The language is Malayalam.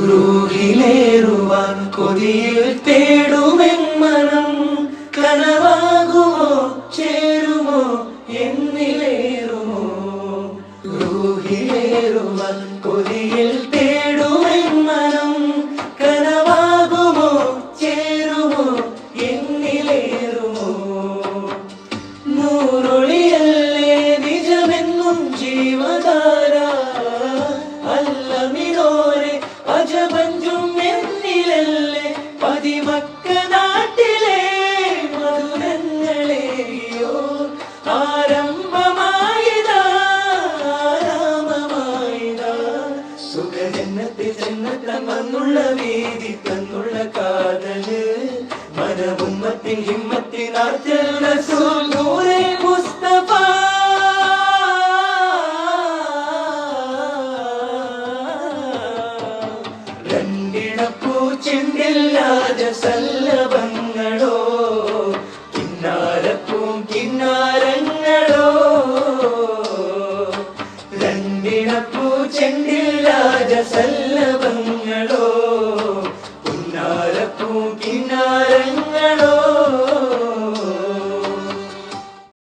റൂഹിലേറുവാൻ കൊതിയിൽ തേടുമെൻ മനം കനവാകുമോ ചേരുമോ എന്നിലേറുമോ റൂഹിലേറുവാൻ കൊതിയിൽ തേടുമെൻ മനം കനവാകുമോ ചേരുമോ എന്നിലേറുമോ നൂറൊളിയല്ലേ നിജമെന്നും ജീവധാര അല്ലമിനോരെ അജബഞ്ചും എന്നിലല്ലേ പതിമക്ക നാട്ടിലെ മധുരങ്ങളെയോ ആരംഭമായിതാ ആരാമമായിതാ സുഖജന്നത്തിൽ ജന്നത്തം വന്നുള്ള വീതി തന്നുള്ള കാതല് മനവുമ്മത്തിൻ ഹിമ്മത്തിൻ ആറ്റൽ റസൂൽ നൂറെ മുസ്തഫ ചെണ്ടില്ലാതെ സല്ലഭങ്ങളോ കിന്നാരപ്പൂം കിന്നാരങ്ങളോ രണ്ടിണപ്പൂ ചെണ്ടില്ലാതെ സല്ലഭ